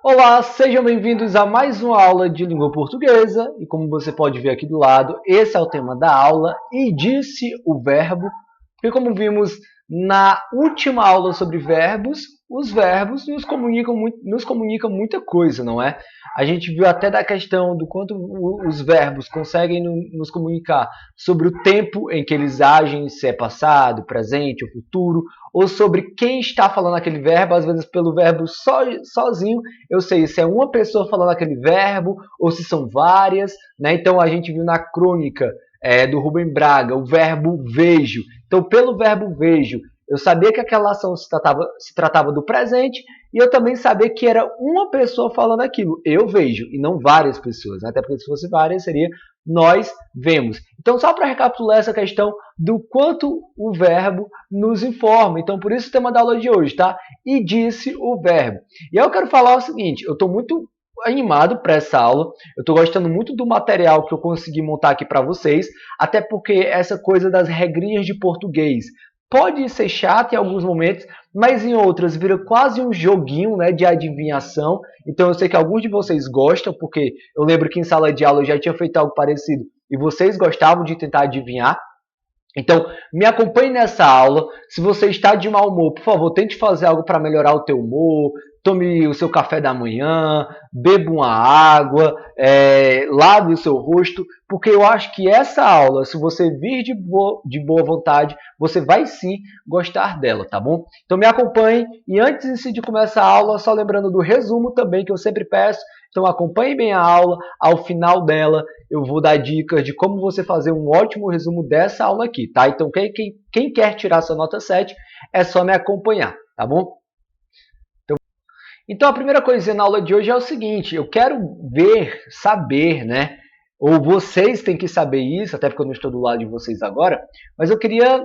Olá, sejam bem-vindos a mais uma aula de língua portuguesa. E como você pode ver aqui do lado, esse é o tema da aula, e disse o verbo, porque como vimos na última aula sobre verbos, os verbos nos comunicam muita coisa, não é? A gente viu até da questão do quanto os verbos conseguem nos comunicar sobre o tempo em que eles agem, se é passado, presente ou futuro, ou sobre quem está falando aquele verbo, às vezes pelo verbo sozinho eu sei se é uma pessoa falando aquele verbo ou se são várias, né? Então a gente viu na crônica do Rubem Braga o verbo vejo. Então, pelo verbo vejo, eu sabia que aquela ação se tratava do presente e eu também sabia que era uma pessoa falando aquilo. Eu vejo, e não várias pessoas. Né? Até porque se fosse várias, seria nós vemos. Então, só para recapitular essa questão do quanto o verbo nos informa. Então, por isso o tema da aula de hoje, tá? E disse o verbo. E aí eu quero falar o seguinte, eu estou muito animado para essa aula, eu estou gostando muito do material que eu consegui montar aqui para vocês, até porque essa coisa das regrinhas de português pode ser chata em alguns momentos, mas em outras vira quase um joguinho, né, de adivinhação. Então eu sei que alguns de vocês gostam, porque eu lembro que em sala de aula eu já tinha feito algo parecido e vocês gostavam de tentar adivinhar. Então, me acompanhe nessa aula. Se você está de mau humor, por favor, tente fazer algo para melhorar o teu humor. Tome o seu café da manhã, beba uma água, lave o seu rosto, porque eu acho que essa aula, se você vir de boa vontade, você vai sim gostar dela, tá bom? Então me acompanhe e antes de começar a aula, só lembrando do resumo também, que eu sempre peço, então acompanhe bem a aula, ao final dela eu vou dar dicas de como você fazer um ótimo resumo dessa aula aqui, tá? Então quem quer tirar sua nota 7 é só me acompanhar, tá bom? Então a primeira coisinha na aula de hoje é o seguinte, eu quero saber, né? Ou vocês têm que saber isso, até porque eu não estou do lado de vocês agora, mas eu queria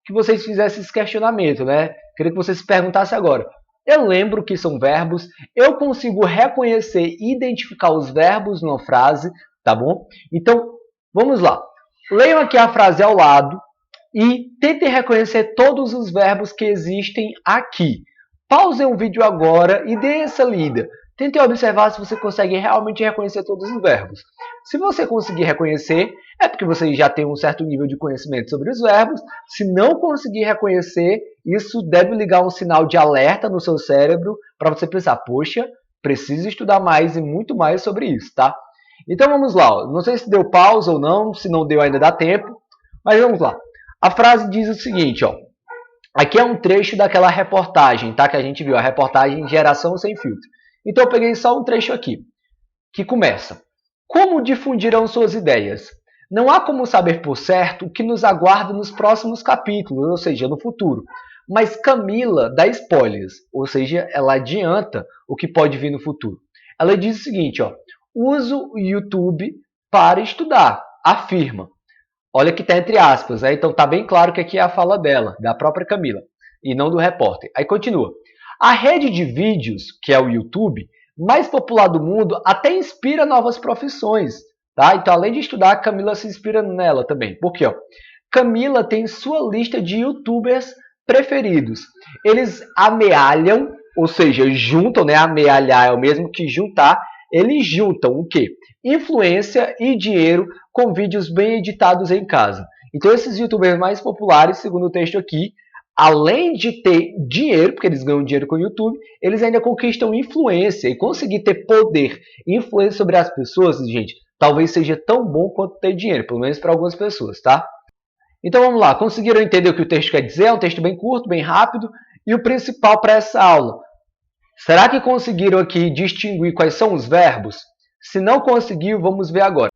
que vocês fizessem esse questionamento, né? Queria que vocês se perguntassem agora. Eu lembro que são verbos, eu consigo reconhecer e identificar os verbos numa frase, tá bom? Então, vamos lá. Leiam aqui a frase ao lado e tentem reconhecer todos os verbos que existem aqui. Pausem o vídeo agora e dê essa lida. Tente observar se você consegue realmente reconhecer todos os verbos. Se você conseguir reconhecer, é porque você já tem um certo nível de conhecimento sobre os verbos. Se não conseguir reconhecer, isso deve ligar um sinal de alerta no seu cérebro para você pensar, poxa, preciso estudar mais e muito mais sobre isso, tá? Então vamos lá. Não sei se deu pausa ou não, se não deu ainda dá tempo, mas vamos lá. A frase diz o seguinte, ó. Aqui é um trecho daquela reportagem, tá? Que a gente viu, a reportagem Geração Sem Filtro. Então eu peguei só um trecho aqui, que começa. Como difundirão suas ideias? Não há como saber por certo o que nos aguarda nos próximos capítulos, ou seja, no futuro. Mas Camila dá spoilers, ou seja, ela adianta o que pode vir no futuro. Ela diz o seguinte, ó, uso o YouTube para estudar, afirma. Olha que está entre aspas, né? Então está bem claro que aqui é a fala dela, da própria Camila, e não do repórter. Aí continua. A rede de vídeos, que é o YouTube, mais popular do mundo, até inspira novas profissões. Tá? Então, além de estudar, a Camila se inspira nela também. Por quê? Ó? Camila tem sua lista de YouTubers preferidos. Eles amealham, ou seja, juntam, né? Amealhar é o mesmo que juntar. Eles juntam o quê? Influência e dinheiro com vídeos bem editados em casa. Então, esses youtubers mais populares, segundo o texto aqui, além de ter dinheiro, porque eles ganham dinheiro com o YouTube, eles ainda conquistam influência. E conseguir ter poder e influência sobre as pessoas, gente, talvez seja tão bom quanto ter dinheiro, pelo menos para algumas pessoas, tá? Então vamos lá, conseguiram entender o que o texto quer dizer? É um texto bem curto, bem rápido. E o principal para essa aula, será que conseguiram aqui distinguir quais são os verbos? Se não conseguiu, vamos ver agora.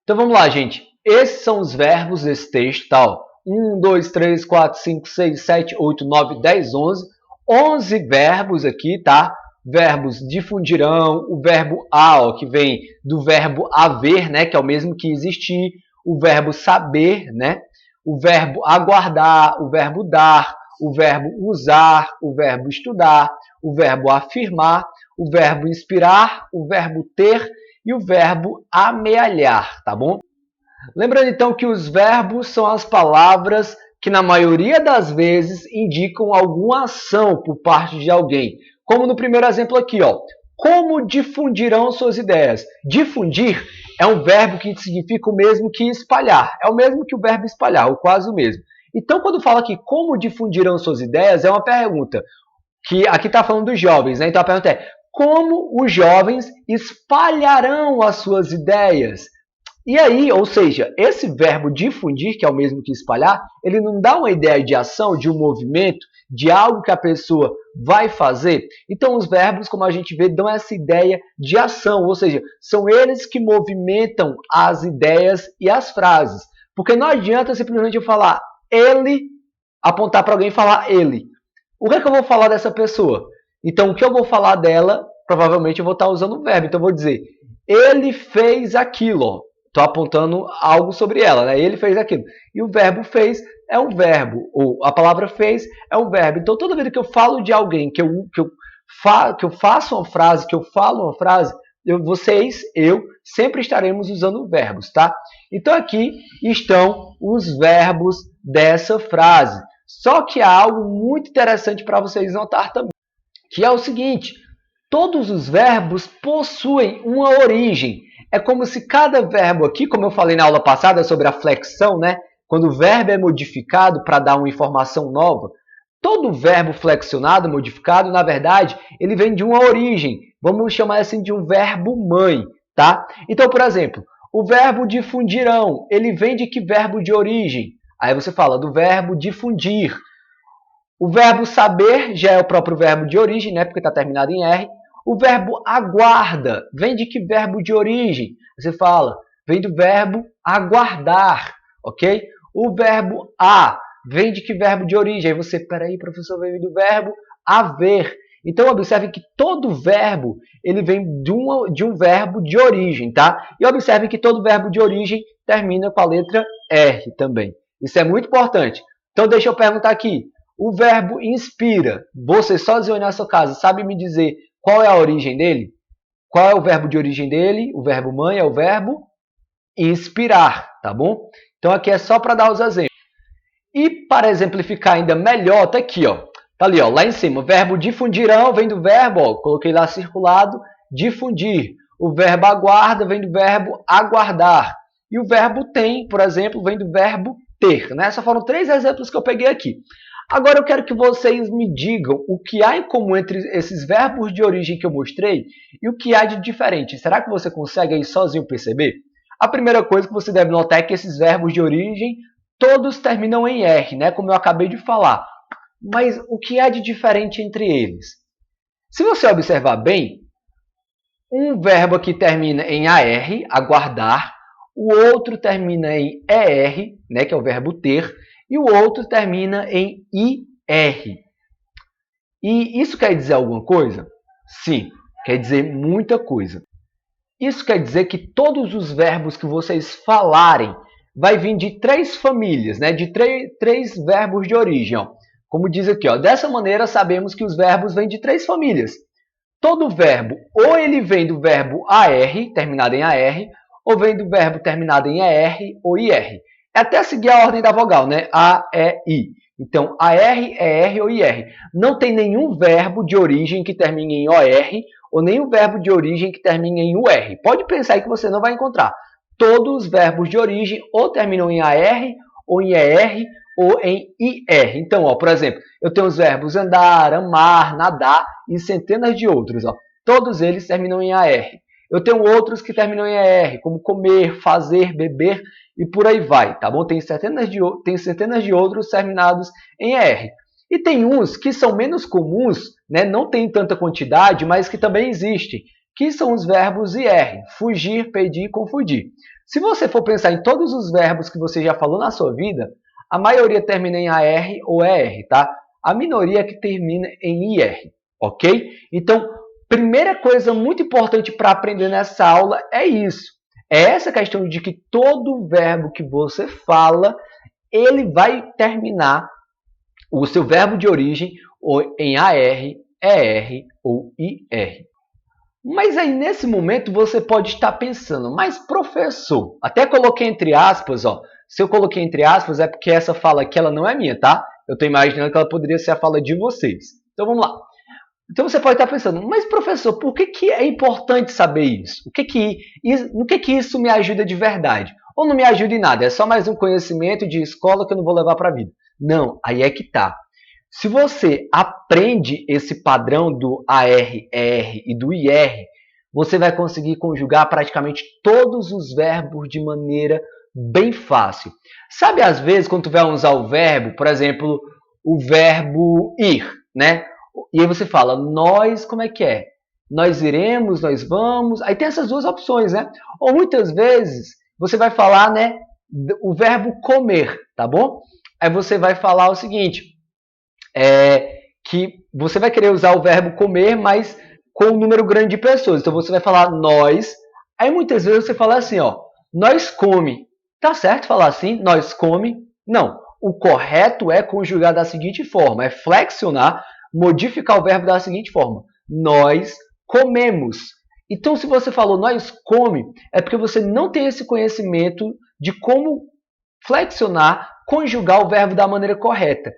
Então vamos lá, gente. Esses são os verbos desse texto, tal. 1, 2, 3, 4, 5, 6, 7, 8, 9, 10, 11. 11 verbos aqui, tá? Verbos difundirão, o verbo a, que vem do verbo haver, né? Que é o mesmo que existir. O verbo saber, né? O verbo aguardar, o verbo dar, o verbo usar, o verbo estudar, o verbo afirmar, o verbo inspirar, o verbo ter e o verbo amealhar, tá bom? Lembrando então que os verbos são as palavras que na maioria das vezes indicam alguma ação por parte de alguém. Como no primeiro exemplo aqui, ó. como difundirão suas ideias? Difundir é um verbo que significa o mesmo que espalhar. É o mesmo que o verbo espalhar, ou quase o mesmo. Então, quando fala aqui como difundirão suas ideias, é uma pergunta. Que aqui está falando dos jovens, né? Então a pergunta é: como os jovens espalharão as suas ideias? E aí, ou seja, esse verbo difundir, que é o mesmo que espalhar, ele não dá uma ideia de ação, de um movimento, de algo que a pessoa vai fazer. Então, os verbos, como a gente vê, dão essa ideia de ação, ou seja, são eles que movimentam as ideias e as frases. Porque não adianta simplesmente eu falar ele, apontar para alguém e falar ele. O que é que eu vou falar dessa pessoa? Então, o que eu vou falar dela, provavelmente eu vou estar usando o verbo. Então, eu vou dizer, ele fez aquilo. Estou apontando algo sobre ela, né? Ele fez aquilo. E o verbo fez é um verbo, ou a palavra fez é um verbo. Então, toda vez que eu falo de alguém, que eu faço uma frase, que eu falo uma frase, eu sempre estaremos usando verbos, tá? Então, aqui estão os verbos dessa frase. Só que há algo muito interessante para vocês notar também, que é o seguinte: todos os verbos possuem uma origem. É como se cada verbo aqui, como eu falei na aula passada sobre a flexão, né? Quando o verbo é modificado para dar uma informação nova, todo verbo flexionado, modificado, na verdade, ele vem de uma origem. Vamos chamar assim de um verbo mãe, tá? Então, por exemplo, o verbo difundirão, ele vem de que verbo de origem? Aí você fala do verbo difundir. O verbo saber já é o próprio verbo de origem, né? Porque está terminado em R. O verbo aguarda vem de que verbo de origem? Você fala, vem do verbo aguardar, ok? O verbo a vem de que verbo de origem? Aí você, peraí, professor, vem do verbo haver. Então, observe que todo verbo ele vem de um verbo de origem, tá? E observe que todo verbo de origem termina com a letra R também. Isso é muito importante. Então, deixa eu perguntar aqui. O verbo inspira. Você sozinho na sua casa sabe me dizer qual é a origem dele? Qual é o verbo de origem dele? O verbo mãe é o verbo inspirar, tá bom? Então aqui é só para dar os exemplos. E para exemplificar ainda melhor, tá aqui, ó. Tá ali, ó, lá em cima. O verbo difundirão vem do verbo, ó, coloquei lá circulado, difundir. O verbo aguarda vem do verbo aguardar. E o verbo tem, por exemplo, vem do verbo ter, né? Só foram 3 exemplos que eu peguei aqui. Agora eu quero que vocês me digam o que há em comum entre esses verbos de origem que eu mostrei e o que há de diferente. Será que você consegue aí sozinho perceber? A primeira coisa que você deve notar é que esses verbos de origem todos terminam em R, né? Como eu acabei de falar. Mas o que há de diferente entre eles? Se você observar bem, um verbo aqui termina em AR, aguardar, o outro termina em ER, né, que é o verbo ter, e o outro termina em IR. E isso quer dizer alguma coisa? Sim, quer dizer muita coisa. Isso quer dizer que todos os verbos que vocês falarem vai vir de 3 famílias, né? De 3 verbos de origem. Ó. Como diz aqui, ó, dessa maneira sabemos que os verbos vêm de 3 famílias. Todo verbo, ou ele vem do verbo AR, terminado em AR, ou vem do verbo terminado em ER ou IR. É até seguir a ordem da vogal, né? A, E, I. Então, AR, ER ou IR. Não tem nenhum verbo de origem que termine em OR ou nenhum verbo de origem que termine em UR. Pode pensar aí que você não vai encontrar. Todos os verbos de origem ou terminam em AR, ou em ER, ou em IR. Então, ó, por exemplo, eu tenho os verbos andar, amar, nadar e centenas de outros. Ó. Todos eles terminam em AR. Eu tenho outros que terminam em ER, como comer, fazer, beber e por aí vai, tá bom? Tem centenas de outros terminados em ER. E tem uns que são menos comuns, né? Não tem tanta quantidade, mas que também existem, que são os verbos IR, fugir, pedir, confundir. Se você for pensar em todos os verbos que você já falou na sua vida, a maioria termina em AR ou ER, tá? A minoria é que termina em IR, ok? Então, primeira coisa muito importante para aprender nessa aula é isso. É essa questão de que todo verbo que você fala, ele vai terminar o seu verbo de origem em AR, ER ou IR. Mas aí, nesse momento, você pode estar pensando, mas professor, até coloquei entre aspas, ó, se eu coloquei entre aspas é porque essa fala aqui ela não é minha, tá? Eu estou imaginando que ela poderia ser a fala de vocês. Então vamos lá. Então você pode estar pensando, mas professor, por que é importante saber isso? No que isso me ajuda de verdade? Ou não me ajuda em nada, é só mais um conhecimento de escola que eu não vou levar para a vida. Não, aí é que tá. Se você aprende esse padrão do AR, ER e do IR, você vai conseguir conjugar praticamente todos os verbos de maneira bem fácil. Sabe, às vezes, quando tu vai usar o verbo, por exemplo, o verbo ir, né? E aí você fala, nós, como é que é? Nós iremos, nós vamos. Aí tem essas duas opções, né? Ou muitas vezes você vai falar, né, o verbo comer, tá bom? Aí você vai falar o seguinte, que você vai querer usar o verbo comer, mas com um número grande de pessoas. Então você vai falar nós. Aí muitas vezes você fala assim, ó, nós come. Tá certo falar assim, nós come? Não. O correto é conjugar da seguinte forma, é flexionar, modificar o verbo da seguinte forma. Nós comemos. Então, se você falou nós come, é porque você não tem esse conhecimento de como flexionar, conjugar o verbo da maneira correta.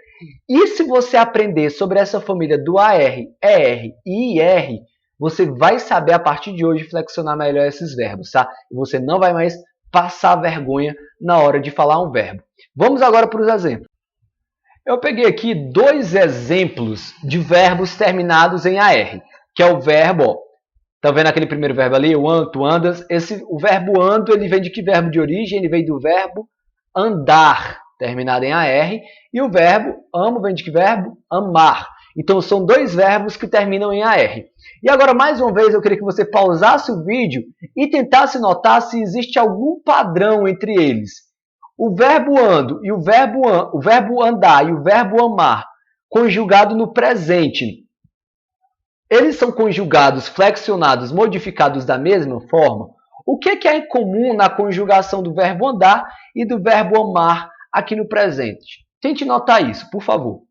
E se você aprender sobre essa família do AR, ER e IR, você vai saber a partir de hoje flexionar melhor esses verbos, tá? E você não vai mais passar vergonha na hora de falar um verbo. Vamos agora para os exemplos. Eu peguei aqui dois exemplos de verbos terminados em AR, que é o verbo, ó, tá vendo aquele primeiro verbo ali, o ando, tu andas? O verbo ando, ele vem de que verbo de origem? Ele vem do verbo andar, terminado em AR, e o verbo amo vem de que verbo? Amar. Então são dois verbos que terminam em AR. E agora, mais uma vez, eu queria que você pausasse o vídeo e tentasse notar se existe algum padrão entre eles. O verbo ando e o verbo andar e o verbo amar, conjugado no presente, eles são conjugados, flexionados, modificados da mesma forma? O que é comum na conjugação do verbo andar e do verbo amar aqui no presente? Tente notar isso, por favor.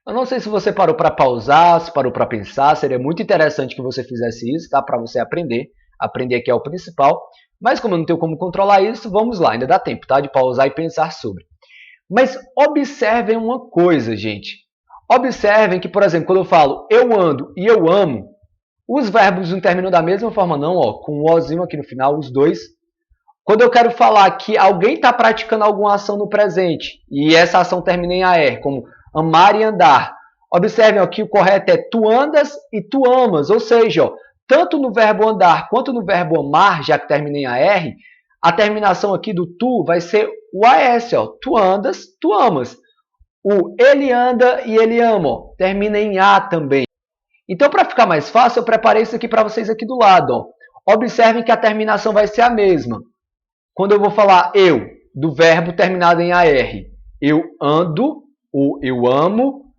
Eu não sei se você parou para pausar, se parou para pensar, seria muito interessante que você fizesse isso, tá? Para você aprender. Aprender aqui é o principal. Mas como eu não tenho como controlar isso, vamos lá, ainda dá tempo, tá? De pausar e pensar sobre. Mas observem uma coisa, gente. Observem que, por exemplo, quando eu falo eu ando e eu amo, os verbos não terminam da mesma forma, não, ó, com um ozinho aqui no final, os dois. Quando eu quero falar que alguém está praticando alguma ação no presente e essa ação termina em AR, como amar e andar, observem aqui o correto é tu andas e tu amas, ou seja, ó, tanto no verbo andar quanto no verbo amar, já que termina em AR, a terminação aqui do tu vai ser o AS, ó, tu andas, tu amas. O ele anda e ele ama, ó, termina em A também. Então, para ficar mais fácil, eu preparei isso aqui para vocês aqui do lado. Ó. Observem que a terminação vai ser a mesma. Quando eu vou falar eu, do verbo terminado em AR, eu ando ou eu amo,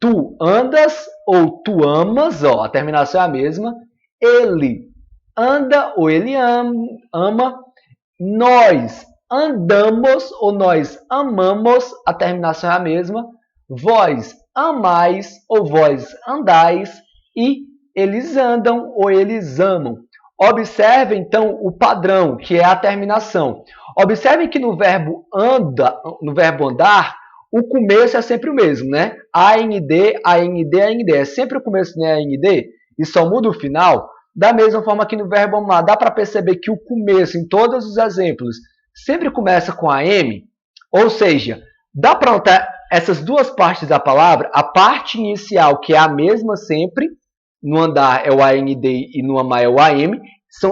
tu andas ou tu amas, ó, a terminação é a mesma, ele anda ou ele ama, nós andamos ou nós amamos, a terminação é a mesma, vós amais ou vós andais e eles andam ou eles amam. Observe, então, o padrão, que é a terminação. Observe que no verbo andar, o começo é sempre o mesmo, né? AND, AND, AND. É sempre o começo, né? AND, e só muda o final. Da mesma forma que no verbo amar, dá para perceber que o começo, em todos os exemplos, sempre começa com AM. Ou seja, dá para notar essas duas partes da palavra, a parte inicial, que é a mesma sempre, no andar é o AND e no amar é o AM,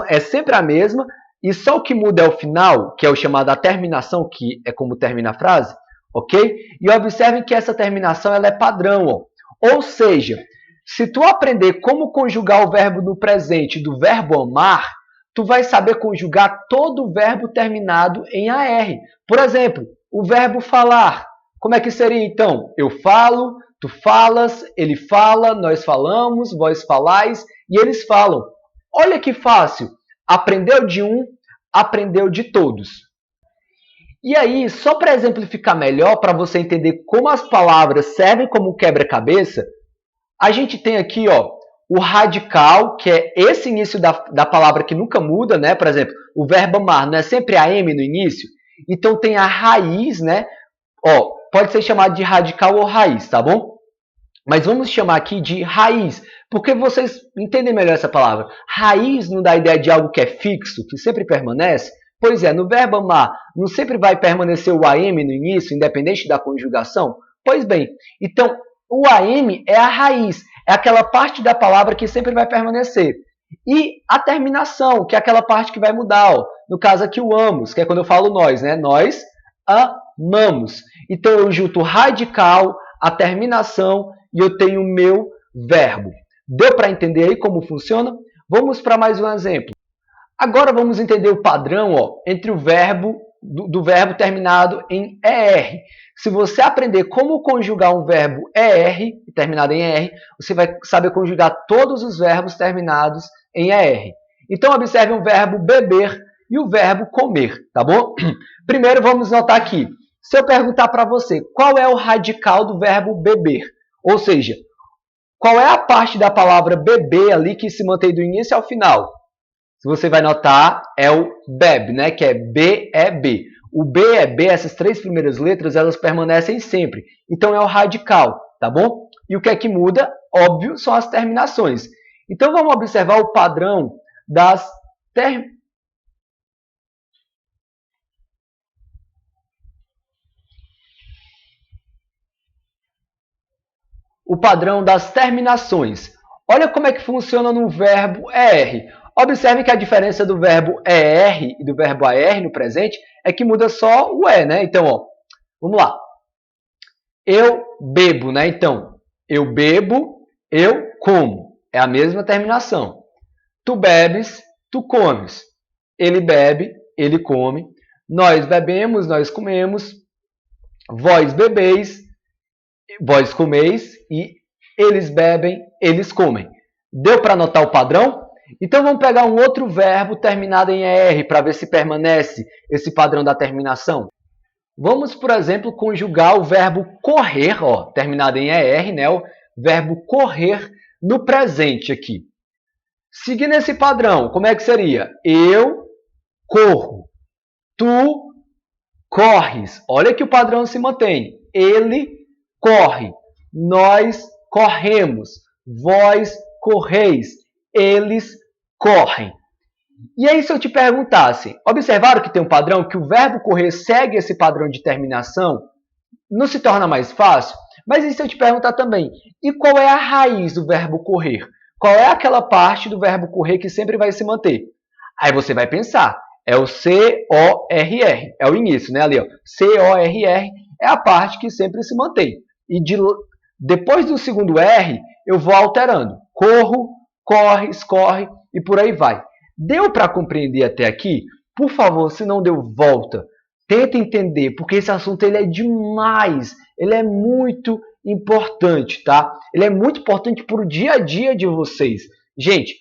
é sempre a mesma, e só o que muda é o final, que é o chamado a terminação, que é como termina a frase, ok? E observem que essa terminação ela é padrão, ó. Ou seja, se tu aprender como conjugar o verbo no presente do verbo amar, tu vai saber conjugar todo o verbo terminado em AR. Por exemplo, o verbo falar. Como é que seria então? Eu falo, tu falas, ele fala, nós falamos, vós falais e eles falam. Olha que fácil. Aprendeu de um, aprendeu de todos. E aí, só para exemplificar melhor, para você entender como as palavras servem como quebra-cabeça, a gente tem aqui, ó, o radical, que é esse início da palavra que nunca muda, né? Por exemplo, o verbo amar não é sempre a M no início? Então tem a raiz, né? Ó, pode ser chamado de radical ou raiz, tá bom? Mas vamos chamar aqui de raiz, porque vocês entendem melhor essa palavra. Raiz não dá a ideia de algo que é fixo, que sempre permanece? Pois é, no verbo amar, não sempre vai permanecer o am no início, independente da conjugação? Pois bem, então o am é a raiz, é aquela parte da palavra que sempre vai permanecer. E a terminação, que é aquela parte que vai mudar. Ó. No caso aqui, o amos, que é quando eu falo nós, né? Nós amamos. Então eu junto o radical, a terminação e eu tenho o meu verbo. Deu para entender aí como funciona? Vamos para mais um exemplo. Agora vamos entender o padrão entre o verbo do verbo terminado em ER. Se você aprender como conjugar um verbo ER, terminado em ER, você vai saber conjugar todos os verbos terminados em ER. Então, observe o verbo beber e o verbo comer, tá bom? Primeiro, vamos notar aqui. Se eu perguntar para você qual é o radical do verbo beber, ou seja, qual é a parte da palavra beber ali que se mantém do início ao final? Se você vai notar, é o beb, né? Que é B-E-B. O B é B, essas três primeiras letras, elas permanecem sempre. Então, é o radical, tá bom? E o que é que muda? Óbvio, são as terminações. Então, vamos observar o padrão das terminações. Olha como é que funciona no verbo ER. Observe que a diferença do verbo ER e do verbo AR no presente é que muda só o E, né? Então, ó, vamos lá. Eu bebo, né? Então, eu bebo, eu como. É a mesma terminação. Tu bebes, tu comes. Ele bebe, ele come. Nós bebemos, nós comemos. Vós bebeis, vós comeis. E eles bebem, eles comem. Deu para notar o padrão? Então, vamos pegar um outro verbo terminado em ER para ver se permanece esse padrão da terminação. Vamos, por exemplo, conjugar o verbo correr, ó, terminado em ER, né? O verbo correr no presente aqui. Seguindo esse padrão, como é que seria? Eu corro, tu corres. Olha que o padrão se mantém. Ele corre, nós corremos, vós correis, eles correm. E aí, se eu te perguntasse, observaram que tem um padrão, que o verbo correr segue esse padrão de terminação? Não se torna mais fácil? Mas e se eu te perguntar também, e qual é a raiz do verbo correr? Qual é aquela parte do verbo correr que sempre vai se manter? Aí você vai pensar, é o C-O-R-R, é o início, né? Ali, ó, C-O-R-R é a parte que sempre se mantém. E depois do segundo R, eu vou alterando. Corro, corres, corre e por aí vai. Deu para compreender até aqui? Por favor, se não deu, volta. Tenta entender, porque esse assunto ele é demais. Ele é muito importante, tá? Ele é muito importante para o dia a dia de vocês. Gente,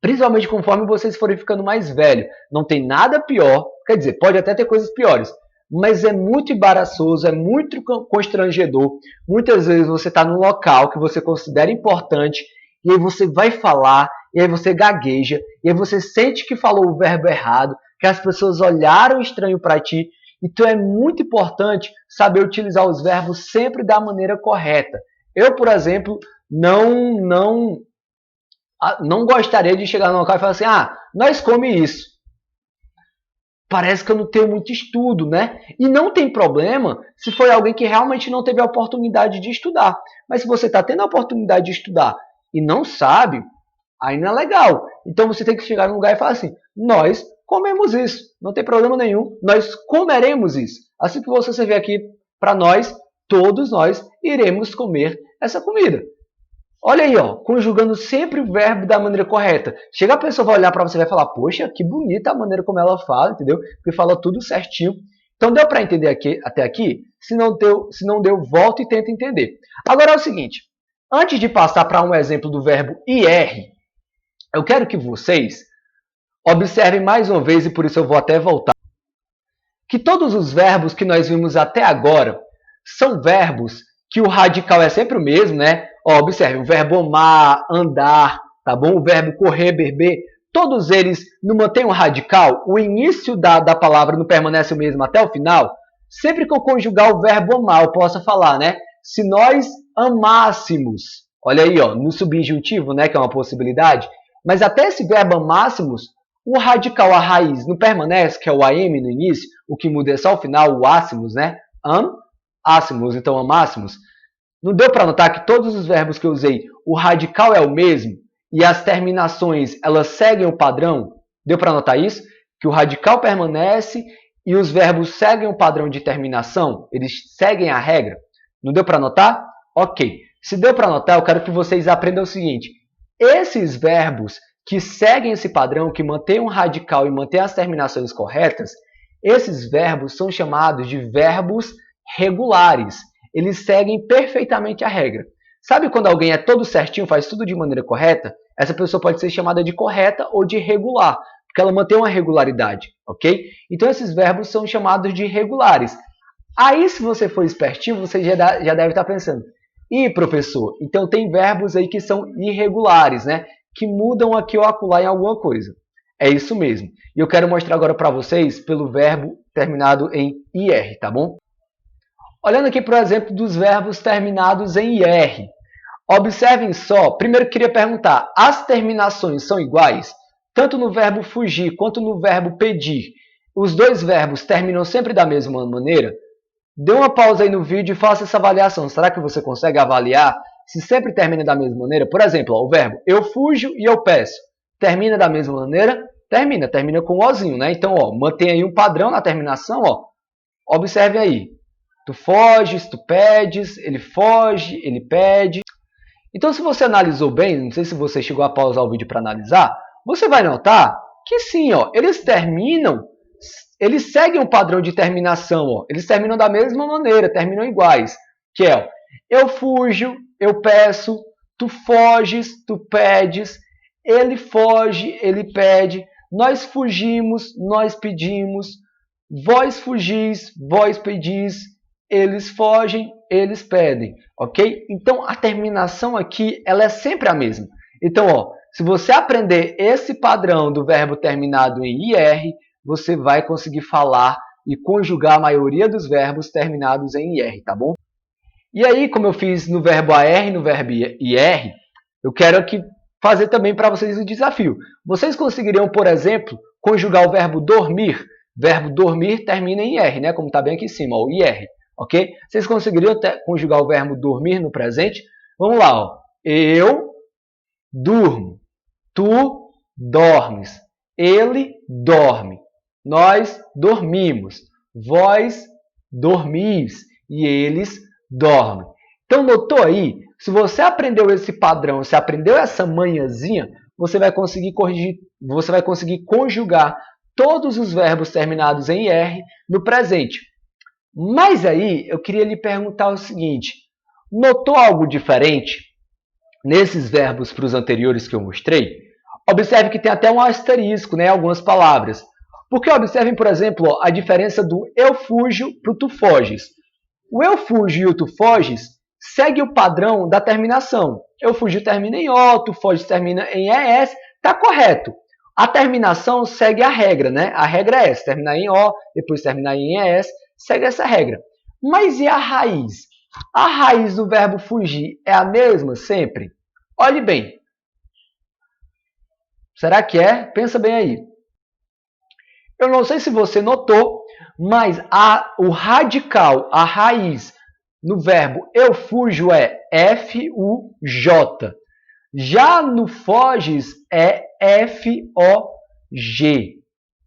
principalmente conforme vocês forem ficando mais velhos, não tem nada pior. Quer dizer, pode até ter coisas piores, mas é muito embaraçoso, é muito constrangedor. Muitas vezes você está num local que você considera importante e aí você vai falar, e aí você gagueja, e aí você sente que falou o verbo errado, que as pessoas olharam estranho para ti. Então é muito importante saber utilizar os verbos sempre da maneira correta. Eu, por exemplo, não gostaria de chegar no local e falar assim, nós come isso. Parece que eu não tenho muito estudo, né? E não tem problema se foi alguém que realmente não teve a oportunidade de estudar. Mas se você está tendo a oportunidade de estudar e não sabe, aí não é legal. Então você tem que chegar num lugar e falar assim, nós comemos isso, não tem problema nenhum, nós comeremos isso. Assim que você servir aqui para nós, todos nós iremos comer essa comida. Olha aí, ó, conjugando sempre o verbo da maneira correta. Chega a pessoa vai olhar para você e vai falar, poxa, que bonita a maneira como ela fala, entendeu? Porque fala tudo certinho. Então deu para entender até aqui? Se não deu, volta e tenta entender. Agora é o seguinte, antes de passar para um exemplo do verbo ir, eu quero que vocês observem mais uma vez, e por isso eu vou até voltar, que todos os verbos que nós vimos até agora são verbos que o radical é sempre o mesmo, né? Ó, observe, o verbo amar, andar, tá bom? O verbo correr, beber, todos eles não mantêm um radical, o início da palavra não permanece o mesmo até o final. Sempre que eu conjugar o verbo amar, eu posso falar, né? Se nós amássemos. Olha aí, ó, no subjuntivo, né, que é uma possibilidade. Mas até esse verbo amássemos, o radical, a raiz, não permanece, que é o am no início, o que muda é só o final, o ácimos, né? Ácimos, então amássemos. Não deu para notar que todos os verbos que eu usei, o radical é o mesmo e as terminações, elas seguem o padrão? Deu para notar isso? Que o radical permanece e os verbos seguem o padrão de terminação? Eles seguem a regra? Não deu para notar? Ok. Se deu para notar, eu quero que vocês aprendam o seguinte. Esses verbos que seguem esse padrão, que mantêm um radical e mantêm as terminações corretas, esses verbos são chamados de verbos regulares. Eles seguem perfeitamente a regra. Sabe quando alguém é todo certinho, faz tudo de maneira correta? Essa pessoa pode ser chamada de correta ou de regular, porque ela mantém uma regularidade, ok? Então esses verbos são chamados de regulares. Aí, se você for espertinho, você já deve estar pensando, professor, então tem verbos aí que são irregulares, né? Que mudam aqui ou acolá em alguma coisa. É isso mesmo. E eu quero mostrar agora para vocês pelo verbo terminado em IR, tá bom? Olhando aqui para o exemplo dos verbos terminados em IR. Observem só, primeiro eu queria perguntar, as terminações são iguais? Tanto no verbo fugir quanto no verbo pedir. Os dois verbos terminam sempre da mesma maneira? Dê uma pausa aí no vídeo e faça essa avaliação. Será que você consegue avaliar se sempre termina da mesma maneira? Por exemplo, ó, o verbo eu fujo e eu peço. Termina da mesma maneira? Termina com ozinho, né? Então, ó, mantém aí um padrão na terminação, ó. Observe aí. Tu foges, tu pedes, ele foge, ele pede. Então, se você analisou bem, não sei se você chegou a pausar o vídeo para analisar, você vai notar que sim, ó, eles seguem um padrão de terminação, ó, eles terminam da mesma maneira, terminam iguais, que é, ó, eu fujo, eu peço, tu foges, tu pedes, ele foge, ele pede, nós fugimos, nós pedimos, vós fugis, vós pedis, eles fogem, eles pedem, ok? Então, a terminação aqui, ela é sempre a mesma. Então, ó, se você aprender esse padrão do verbo terminado em IR, você vai conseguir falar e conjugar a maioria dos verbos terminados em IR, tá bom? E aí, como eu fiz no verbo AR e no verbo IR, eu quero aqui fazer também para vocês o desafio. Vocês conseguiriam, por exemplo, conjugar o verbo dormir? Verbo dormir termina em IR, né? Como está bem aqui em cima, o IR. Ok? Vocês conseguiriam conjugar o verbo dormir no presente? Vamos lá, ó. Eu durmo, tu dormes, ele dorme, nós dormimos, vós dormis e eles dormem. Então, notou aí? Se você aprendeu esse padrão, se aprendeu essa manhãzinha, você vai conseguir corrigir, você vai conseguir conjugar todos os verbos terminados em IR no presente. Mas aí, eu queria lhe perguntar o seguinte, notou algo diferente nesses verbos para os anteriores que eu mostrei? Observe que tem até um asterisco, né, algumas palavras. Porque observem, por exemplo, a diferença do eu fujo para o tu foges. O eu fujo e o tu foges segue o padrão da terminação. Eu fujo termina em O, tu foges termina em ES, está correto. A terminação segue a regra, né? A regra é essa, terminar em O, depois terminar em ES, segue essa regra. Mas e a raiz? A raiz do verbo fugir é a mesma sempre? Olhe bem. Será que é? Pensa bem aí. Eu não sei se você notou, mas o radical, a raiz no verbo eu fujo é F-U-J. Já no foges é F-O-G.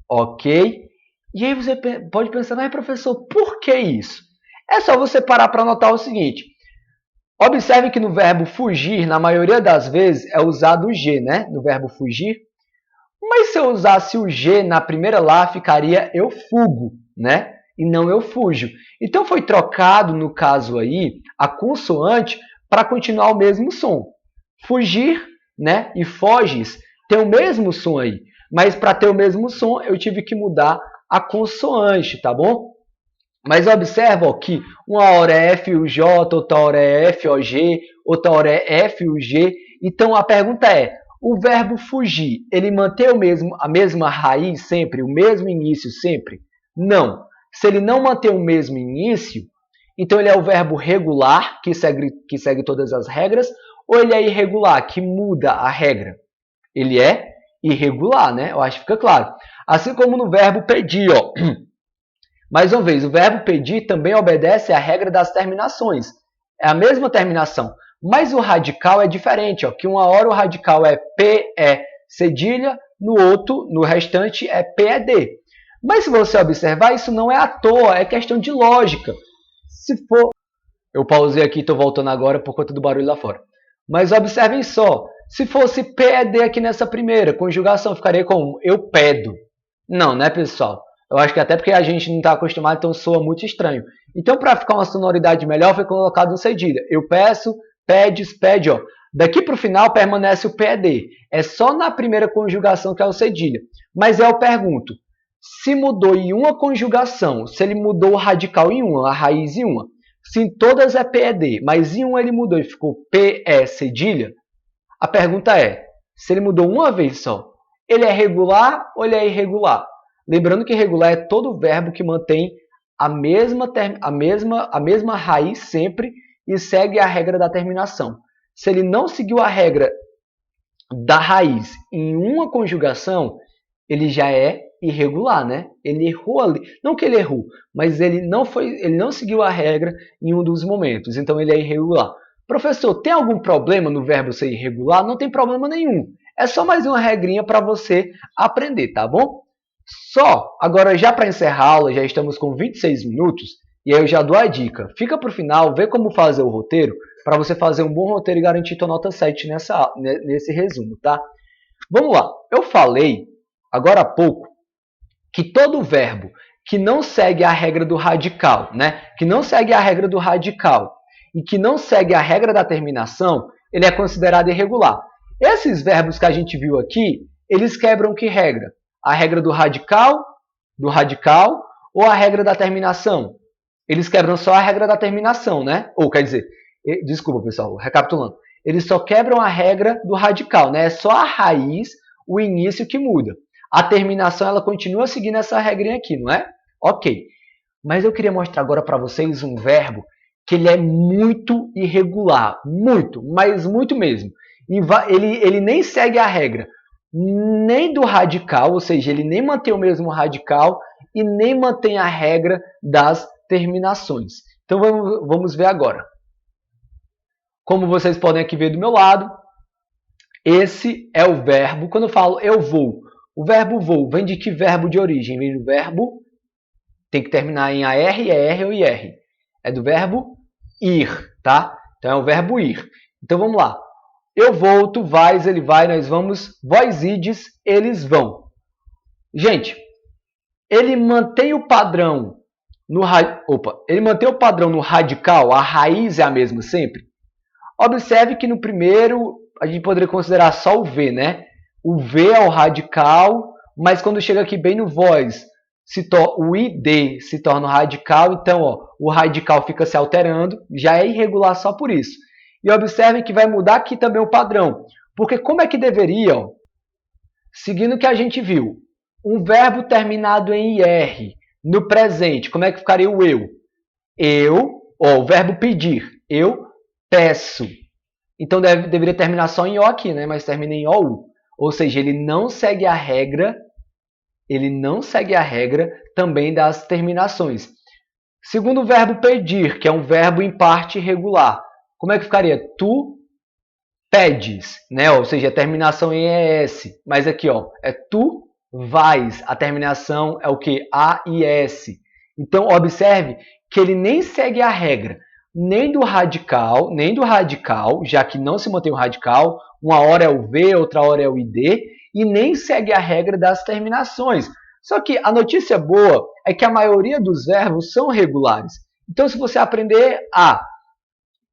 Ok? E aí você pode pensar, mas professor, por que isso? É só você parar para notar o seguinte. Observe que no verbo fugir, na maioria das vezes, é usado o G, né? No verbo fugir. Mas se eu usasse o G na primeira lá, ficaria eu fugo, né? E não eu fujo. Então foi trocado, no caso aí, a consoante para continuar o mesmo som. Fugir, né? E foges tem o mesmo som aí. Mas para ter o mesmo som, eu tive que mudar a consoante, tá bom? Mas observa ó, que uma hora é FUJ, outra hora é FOG, outra hora é FUG. Então a pergunta é, o verbo fugir, ele mantém a mesma raiz sempre, o mesmo início sempre? Não. Se ele não manter o mesmo início, Então ele é o verbo regular, que segue todas as regras, ou ele é irregular, que muda a regra? Ele é irregular, né? Eu acho que fica claro. Assim como no verbo pedir, ó. Mais uma vez, o verbo pedir também obedece à regra das terminações. É a mesma terminação, mas o radical é diferente, ó, que uma hora o radical é P, é cedilha, no restante é P, é D. Mas se você observar, isso não é à toa, é questão de lógica. Se for... Eu pausei aqui, estou voltando agora por conta do barulho lá fora. Mas observem só, se fosse P, é D aqui nessa primeira conjugação, ficaria como eu pedo. Não, né, pessoal? Eu acho que até porque a gente não está acostumado, então soa muito estranho. Então, para ficar uma sonoridade melhor, foi colocado um cedilha. Eu peço, pedes, pede, ó. Daqui para o final permanece o PED. É só na primeira conjugação que é o cedilha. Mas eu pergunto, se mudou em uma conjugação, se ele mudou o radical em uma, a raiz em uma, se em todas é PED, mas em uma ele mudou e ficou PE cedilha, a pergunta é, se ele mudou uma vez só, ele é regular ou ele é irregular? Lembrando que regular é todo verbo que mantém a mesma raiz sempre e segue a regra da terminação. Se ele não seguiu a regra da raiz em uma conjugação, ele já é irregular, né? Ele errou ali. Não que ele errou, mas ele não seguiu a regra em um dos momentos. Então ele é irregular. Professor, tem algum problema no verbo ser irregular? Não tem problema nenhum. É só mais uma regrinha para você aprender, tá bom? Só, agora já para encerrar a aula, já estamos com 26 minutos, e aí eu já dou a dica. Fica para o final, vê como fazer o roteiro, para você fazer um bom roteiro e garantir tua nota 7 nesse resumo, tá? Vamos lá, eu falei, agora há pouco, que todo verbo que não segue a regra do radical, né? Que não segue a regra do radical e que não segue a regra da terminação, ele é considerado irregular. Esses verbos que a gente viu aqui, eles quebram que regra? A regra do radical ou a regra da terminação? Eles quebram só a regra da terminação, né? Ou quer dizer, desculpa pessoal, recapitulando. Eles só quebram a regra do radical, né? É só a raiz, o início que muda. A terminação ela continua seguindo essa regrinha aqui, não é? Ok. Mas eu queria mostrar agora para vocês um verbo que ele é muito irregular. Muito, mas muito mesmo. Ele nem segue a regra nem do radical, ou seja, ele nem mantém o mesmo radical e nem mantém a regra das terminações. Então vamos ver agora. Como vocês podem aqui ver do meu lado, esse é o verbo. Quando eu falo eu vou, o verbo vou vem de que verbo de origem? Vem do verbo, tem que terminar em AR, ER ou IR. É do verbo ir, tá? Então é o verbo ir. Então vamos lá. Eu vou, tu vais, ele vai, nós vamos, vós ides, eles vão. Gente, ele mantém o padrão ele mantém o padrão no radical, a raiz é a mesma sempre. Observe que no primeiro a gente poderia considerar só o V, né? O V é o radical, mas quando chega aqui bem no vós, o ID se torna o radical, então ó, o radical fica se alterando, já é irregular só por isso. E observem que vai mudar aqui também o padrão. Porque como é que deveria, ó, seguindo o que a gente viu, um verbo terminado em IR, no presente, como é que ficaria o eu? O verbo pedir, eu peço. Então deveria terminar só em O aqui, né? Mas termina em OU. Ou seja, ele não segue a regra também das terminações. Segundo o verbo pedir, que é um verbo em parte irregular. Como é que ficaria? Tu pedes, né? Ou seja, a terminação em ES. Mas aqui, ó, é tu vais. A terminação é o que? A e S. Então, observe que ele nem segue a regra nem do radical, já que não se mantém o radical. Uma hora é o V, outra hora é o ID. E nem segue a regra das terminações. Só que a notícia boa é que a maioria dos verbos são regulares. Então, se você aprender a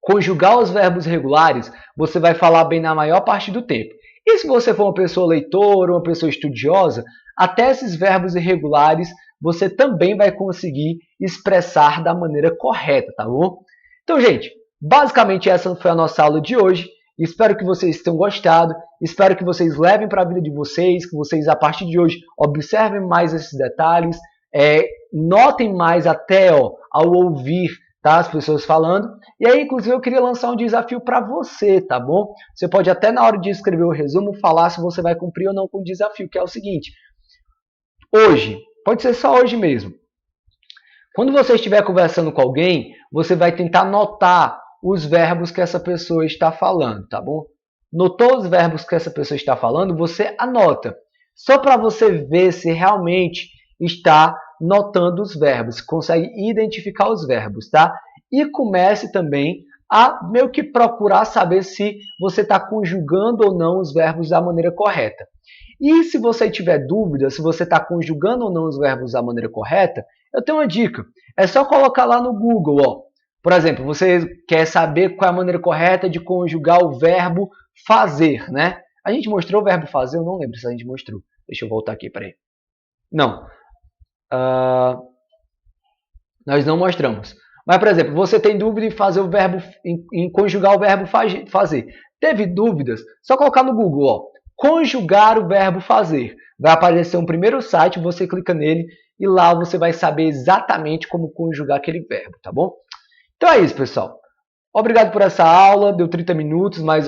conjugar os verbos regulares, você vai falar bem na maior parte do tempo. E se você for uma pessoa leitora, uma pessoa estudiosa, até esses verbos irregulares você também vai conseguir expressar da maneira correta, tá bom? Então, gente, basicamente essa foi a nossa aula de hoje. Espero que vocês tenham gostado, espero que vocês levem para a vida de vocês, que vocês a partir de hoje observem mais esses detalhes, notem mais até ao ouvir tá? As pessoas falando. E aí, inclusive, eu queria lançar um desafio para você, tá bom? Você pode até na hora de escrever o resumo falar se você vai cumprir ou não com o desafio, que é o seguinte. Hoje, pode ser só hoje mesmo. Quando você estiver conversando com alguém, você vai tentar notar os verbos que essa pessoa está falando, tá bom? Notou os verbos que essa pessoa está falando, você anota. Só para você ver se realmente está notando os verbos, consegue identificar os verbos, tá? E comece também a meio que procurar saber se você está conjugando ou não os verbos da maneira correta. E se você tiver dúvida se você está conjugando ou não os verbos da maneira correta, eu tenho uma dica. É só colocar lá no Google, ó. Por exemplo, você quer saber qual é a maneira correta de conjugar o verbo fazer, né? A gente mostrou o verbo fazer? Eu não lembro se a gente mostrou. Deixa eu voltar aqui, peraí. Não. Nós não mostramos. Mas, por exemplo, você tem dúvida em fazer o verbo, em conjugar o verbo fazer. Teve dúvidas? Só colocar no Google, ó. Conjugar o verbo fazer. Vai aparecer um primeiro site, você clica nele e lá você vai saber exatamente como conjugar aquele verbo, tá bom? Então é isso, pessoal. Obrigado por essa aula, deu 30 minutos, mas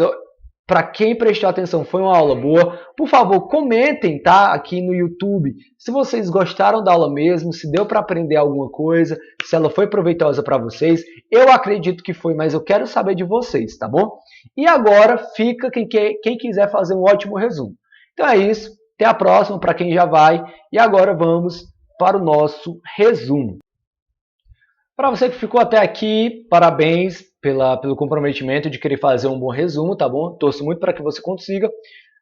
para quem prestou atenção foi uma aula boa. Por favor, comentem, tá, aqui no YouTube, se vocês gostaram da aula mesmo, se deu para aprender alguma coisa, se ela foi proveitosa para vocês. Eu acredito que foi, mas eu quero saber de vocês, tá bom? E agora fica quem quiser fazer um ótimo resumo. Então é isso, até a próxima para quem já vai. E agora vamos para o nosso resumo. Para você que ficou até aqui, parabéns pelo comprometimento de querer fazer um bom resumo, tá bom? Torço muito para que você consiga.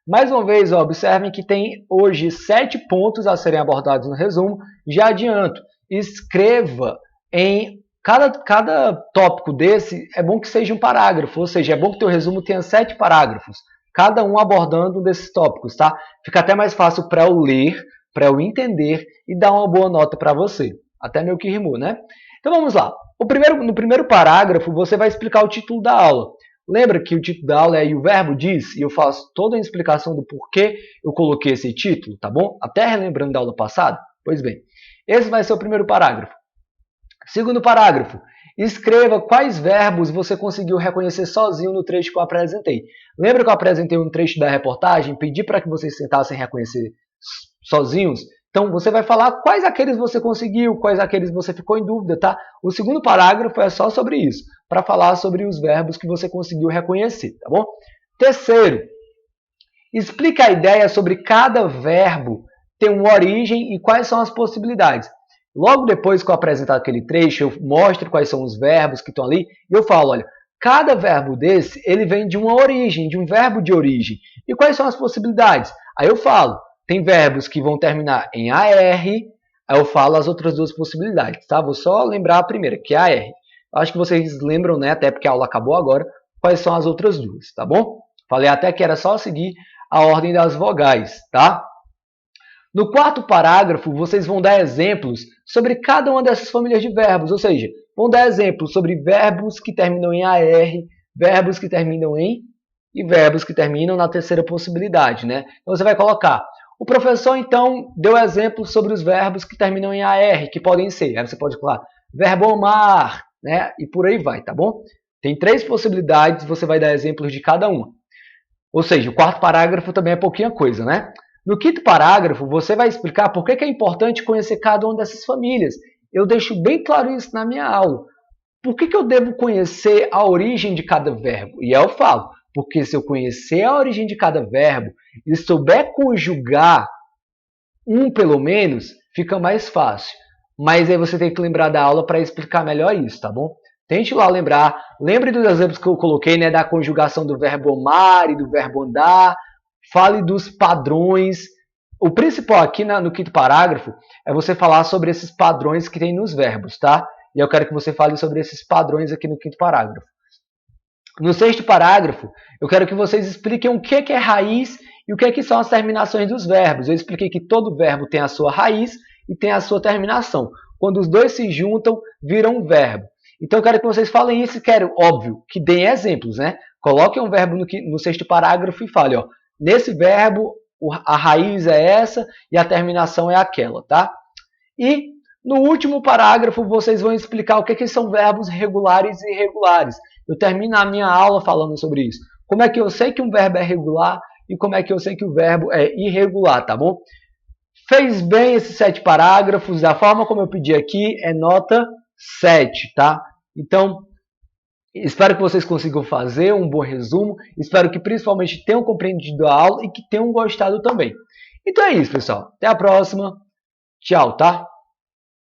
Mais uma vez, ó, observem que tem hoje 7 pontos a serem abordados no resumo. Já adianto, escreva em cada tópico desse, é bom que seja um parágrafo, ou seja, é bom que o teu resumo tenha 7 parágrafos, cada um abordando um desses tópicos, tá? Fica até mais fácil para eu ler, para eu entender e dar uma boa nota para você. Até meio que rimou, né? Então vamos lá. No primeiro parágrafo, você vai explicar o título da aula. Lembra que o título da aula é "E o verbo diz", e eu faço toda a explicação do porquê eu coloquei esse título, tá bom? Até relembrando da aula passada? Pois bem, esse vai ser o primeiro parágrafo. Segundo parágrafo, escreva quais verbos você conseguiu reconhecer sozinho no trecho que eu apresentei. Lembra que eu apresentei um trecho da reportagem, pedi para que vocês tentassem reconhecer sozinhos? Então, você vai falar quais aqueles você conseguiu, quais aqueles você ficou em dúvida, tá? O segundo parágrafo é só sobre isso, para falar sobre os verbos que você conseguiu reconhecer, tá bom? Terceiro, explica a ideia sobre cada verbo ter uma origem e quais são as possibilidades. Logo depois que eu apresentar aquele trecho, eu mostro quais são os verbos que estão ali e eu falo, olha, cada verbo desse, ele vem de uma origem, de um verbo de origem. E quais são as possibilidades? Aí eu falo, tem verbos que vão terminar em AR, aí eu falo as outras duas possibilidades, tá? Vou só lembrar a primeira, que é AR. Acho que vocês lembram, né, até porque a aula acabou agora, quais são as outras duas, tá bom? Falei até que era só seguir a ordem das vogais, tá? No quarto parágrafo, vocês vão dar exemplos sobre cada uma dessas famílias de verbos, ou seja, vão dar exemplos sobre verbos que terminam em AR, verbos que terminam em e verbos que terminam na terceira possibilidade, né? Então você vai colocar. O professor, então, deu exemplos sobre os verbos que terminam em AR, que podem ser. Aí você pode falar verbo amar, né? E por aí vai, tá bom? Tem 3 possibilidades, você vai dar exemplos de cada uma. Ou seja, o quarto parágrafo também é pouquinha coisa, né? No quinto parágrafo, você vai explicar por que é importante conhecer cada uma dessas famílias. Eu deixo bem claro isso na minha aula. Por que eu devo conhecer a origem de cada verbo? E eu falo, porque se eu conhecer a origem de cada verbo e souber conjugar um pelo menos, fica mais fácil. Mas aí você tem que lembrar da aula para explicar melhor isso, tá bom? Tente lá lembrar. Lembre dos exemplos que eu coloquei, né, da conjugação do verbo amar e do verbo andar. Fale dos padrões. O principal aqui no quinto parágrafo é você falar sobre esses padrões que tem nos verbos, tá? E eu quero que você fale sobre esses padrões aqui no quinto parágrafo. No sexto parágrafo, eu quero que vocês expliquem o que é raiz e o que são as terminações dos verbos. Eu expliquei que todo verbo tem a sua raiz e tem a sua terminação. Quando os dois se juntam, viram um verbo. Então eu quero que vocês falem isso e quero, óbvio, que deem exemplos, né? Coloquem um verbo no sexto parágrafo e falem, ó, nesse verbo a raiz é essa e a terminação é aquela, tá? E No último parágrafo, vocês vão explicar o que são verbos regulares e irregulares. Eu termino a minha aula falando sobre isso. Como é que eu sei que um verbo é regular e como é que eu sei que o verbo é irregular, tá bom? Fez bem esses 7 parágrafos, da forma como eu pedi aqui, é nota 7, tá? Então, espero que vocês consigam fazer um bom resumo, espero que principalmente tenham compreendido a aula e que tenham gostado também. Então é isso, pessoal. Até a próxima. Tchau, tá?